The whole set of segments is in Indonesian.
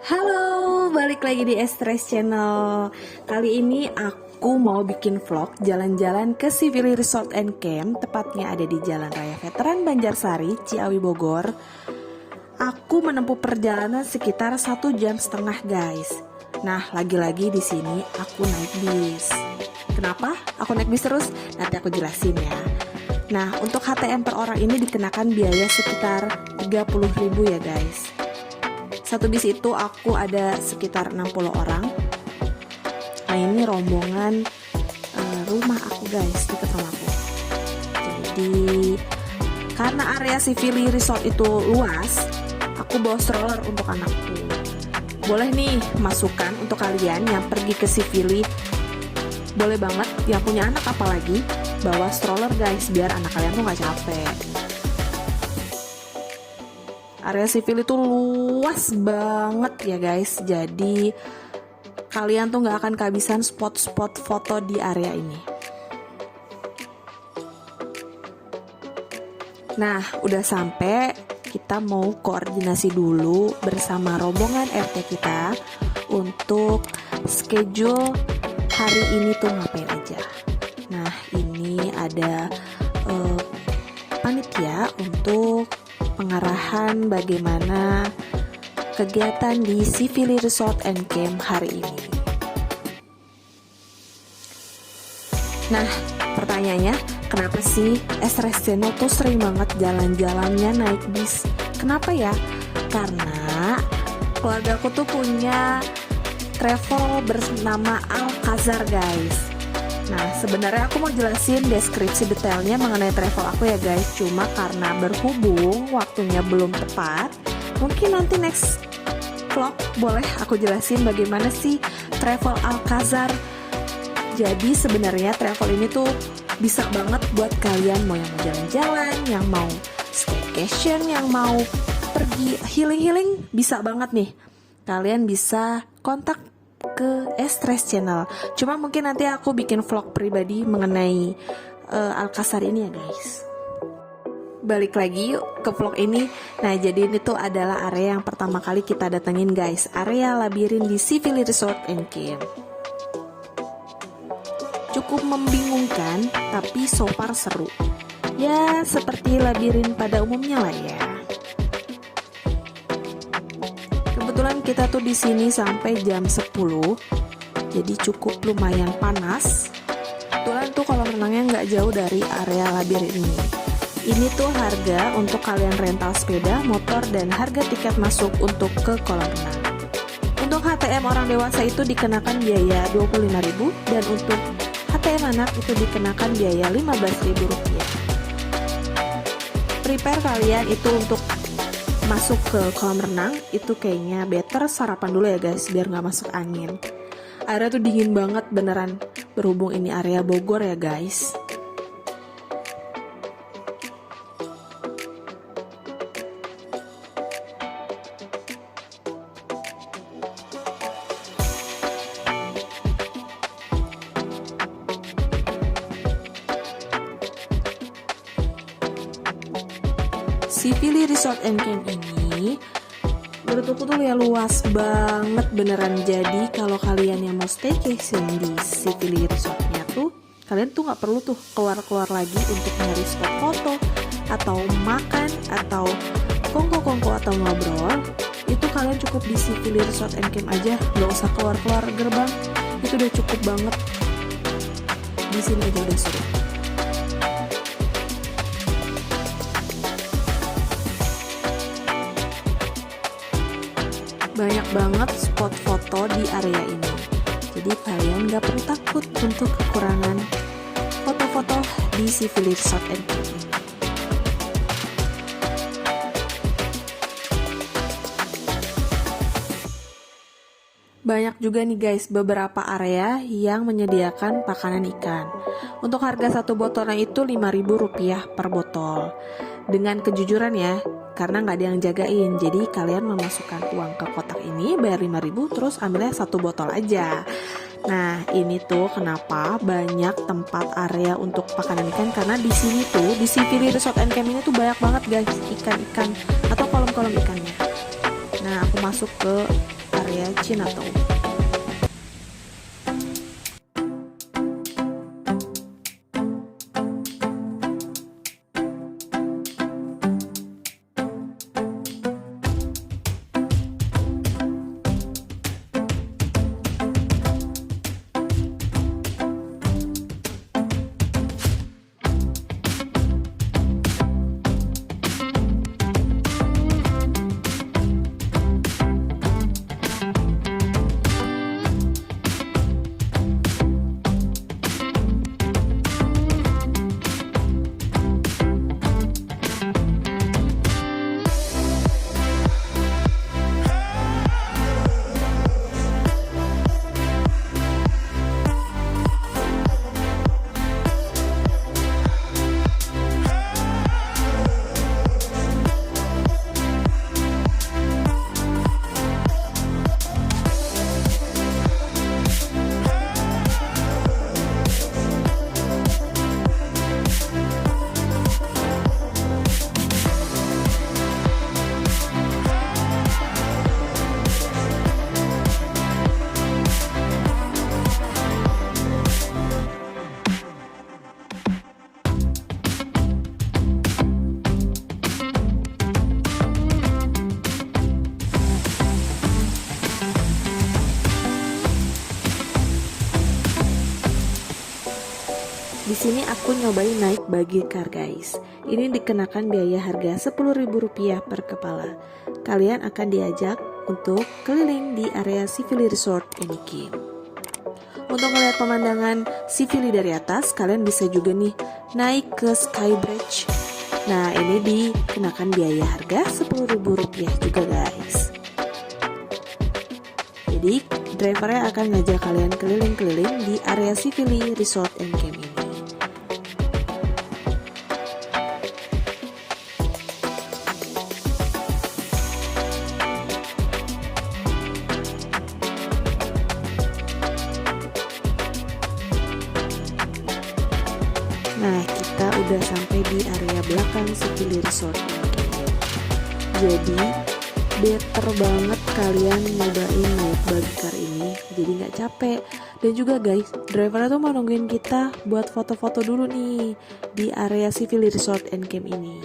Halo, balik lagi di Stress Channel. Kali ini aku mau bikin vlog jalan-jalan ke Sivili Resort and Camp, tepatnya ada di Jalan Raya Veteran Banjarsari, Ciawi, Bogor. Aku menempuh perjalanan sekitar 1,5 jam, guys. Nah, lagi-lagi di sini aku naik bis. Kenapa aku naik bis terus? Nanti aku jelasin ya. Nah, untuk HTM per orang ini dikenakan biaya sekitar 30.000 ya, guys. Satu bis itu aku ada sekitar 60 orang. Nah, ini rombongan rumah aku, guys, dekat rumah aku. Jadi karena area Sivili Resort itu luas, aku bawa stroller untuk anakku. Boleh nih masukan untuk kalian yang pergi ke Sivili. Boleh banget yang punya anak, apalagi bawa stroller, guys, biar anak kalian tuh gak capek. Area Sivili itu luas banget ya, guys. Jadi kalian tuh gak akan kehabisan spot-spot foto di area ini. Nah, udah sampai. Kita mau koordinasi dulu bersama rombongan RT kita untuk schedule hari ini tuh ngapain aja. Nah, ini ada panitia untuk pengarahan bagaimana kegiatan di Sivili Resort and Camp hari ini. Nah, pertanyaannya, kenapa sih Stress Channel tuh sering banget jalan-jalannya naik bis? Kenapa ya? Karena keluarga aku tuh punya travel bernama Alcazar, guys. Nah, sebenarnya aku mau jelasin deskripsi detailnya mengenai travel aku ya, guys. Cuma karena berhubung waktunya belum tepat, mungkin nanti next vlog boleh aku jelasin bagaimana sih travel Alcazar. Jadi sebenarnya travel ini tuh bisa banget buat kalian mau yang mau jalan-jalan, yang mau staycation, yang mau pergi healing-healing, bisa banget nih. Kalian bisa kontak ke Stress Channel. Cuma mungkin nanti aku bikin vlog pribadi mengenai Alcazar ini ya, guys. Balik lagi yuk ke vlog ini. Nah, jadi ini tuh adalah area yang pertama kali kita datengin, guys. Area labirin di Sivili Resort and Camp. Cukup membingungkan, tapi so far seru. Ya, seperti labirin pada umumnya lah ya. Kebetulan kita tuh di sini sampai jam 10, jadi cukup lumayan panas. Kebetulan tuh kolam renangnya nggak jauh dari area labirin ini. Ini tuh harga untuk kalian rental sepeda, motor, dan harga tiket masuk untuk ke kolam renang. Untuk HTM orang dewasa itu dikenakan biaya 25.000, dan untuk HTM anak itu dikenakan biaya 15.000 rupiah. Prepare kalian itu untuk masuk ke kolam renang itu kayaknya better sarapan dulu ya, guys, biar nggak masuk angin. Area tuh dingin banget beneran, berhubung ini area Bogor ya, guys. Sivili Resort and Camp ini menurutku tuh ya luas banget beneran. Jadi kalau kalian yang mau staycation di Sivili Resortnya tuh, kalian tuh nggak perlu tuh keluar-keluar lagi untuk nyari spot foto atau makan atau kongko-kongko atau ngobrol. Itu kalian cukup di Sivili Resort and Camp aja, nggak usah keluar-keluar gerbang. Itu udah cukup banget. Di sini aja udah seru. Banyak banget spot foto di area ini. Jadi kalian gak perlu takut untuk kekurangan foto-foto di Sivili Resort and Camp ini. Banyak juga nih, guys, beberapa area yang menyediakan pakanan ikan. Untuk harga satu botolnya itu 5.000 rupiah per botol. Dengan kejujuran ya, karena nggak ada yang jagain, jadi kalian memasukkan uang ke kotak ini, bayar 5.000, terus ambilnya satu botol aja. Nah, ini tuh kenapa banyak tempat area untuk pakanan ikan, karena di sini tuh di Sivili Resort and Camp ini tuh banyak banget, guys, ikan-ikan atau kolam-kolam ikannya. Nah, aku masuk ke area Chinatown. Di sini aku nyobain naik buggy car guys. Ini dikenakan biaya harga Rp10.000 per kepala. Kalian akan diajak untuk keliling di area Sivili Resort Enikim. Untuk melihat pemandangan Sivili dari atas, kalian bisa juga nih naik ke Sky Bridge. Nah, ini dikenakan biaya harga Rp10.000 juga guys. Jadi, drivernya akan ngajak kalian keliling-keliling di area Sivili Resort Enikim ini. Nah, kita udah sampai di area belakang Sivili Resort. Jadi, better banget kalian nyobain naik buggy car ini, jadi nggak capek. Dan juga guys, drivernya tuh mau nungguin kita buat foto-foto dulu nih di area Sivili Resort and Camp ini.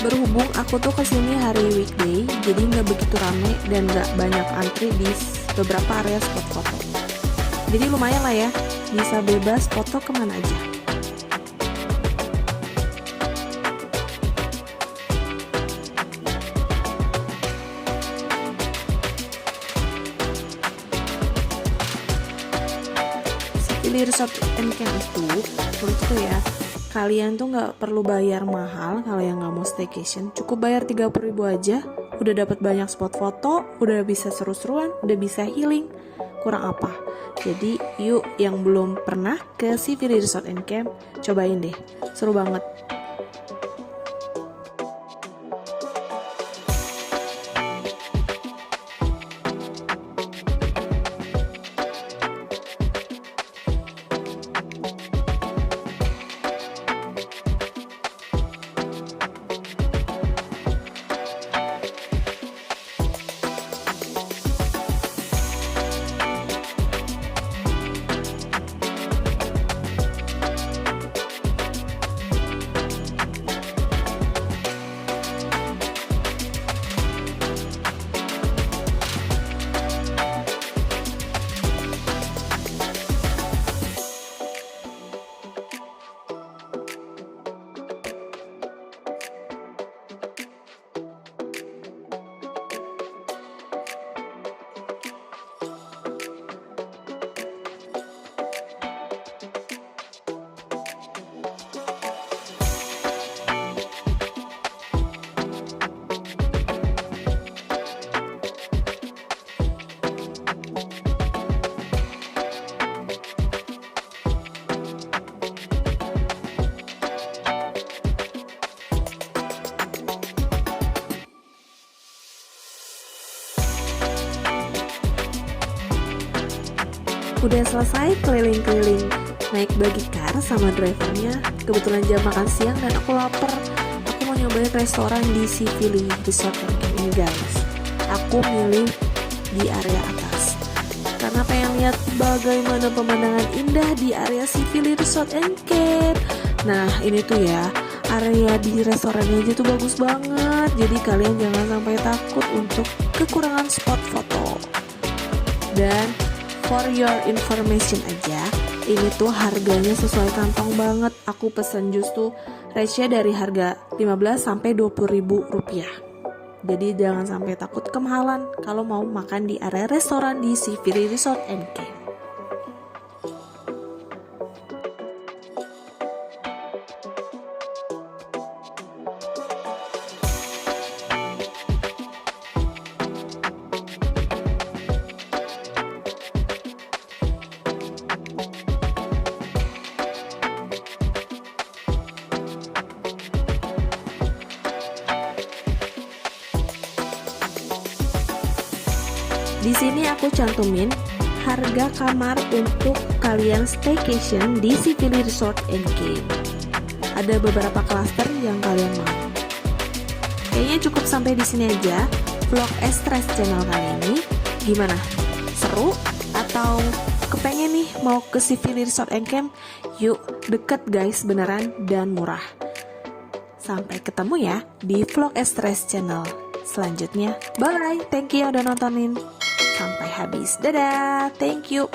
Berhubung aku tuh kesini hari weekday, jadi nggak begitu rame dan nggak banyak antri di beberapa area spot foto. Jadi lumayan lah ya, bisa bebas foto kemana aja. Sivili Resort and Camp itu, menurutku ya, kalian tuh nggak perlu bayar mahal kalau yang nggak mau staycation. Cukup bayar 30.000 aja, udah dapat banyak spot foto, udah bisa seru-seruan, udah bisa healing. Kurang apa? Jadi yuk yang belum pernah ke Sivili Resort and Camp, cobain deh, seru banget. Udah selesai keliling-keliling naik buggy car sama drivernya. Kebetulan jam makan siang dan aku lapar. Aku mau nyobain restoran di Sivili Resort and Camp ini guys. Aku milih di area atas karena pengen lihat bagaimana pemandangan indah di area Sivili Resort and Camp. Nah ini tuh ya, area di restorannya aja tuh bagus banget. Jadi kalian jangan sampai takut untuk kekurangan spot foto. Dan for your information aja, ini tuh harganya sesuai kantong banget. Aku pesen jus tuh range-nya dari harga 15 sampai 20 ribu rupiah. Jadi jangan sampai takut kemahalan kalau mau makan di area restoran di Sivili Resort and Camp. Di sini aku cantumin harga kamar untuk kalian staycation di Sivili Resort and Camp. Ada beberapa klaster yang kalian mau. Kayaknya cukup sampai di sini aja vlog Stress channel kali ini. Gimana? Seru? Atau kepengen nih mau ke Sivili Resort and Camp? Yuk, deket guys beneran dan murah. Sampai ketemu ya di vlog Stress channel selanjutnya. Bye, thank you udah nontonin sampai habis. Dadah, thank you.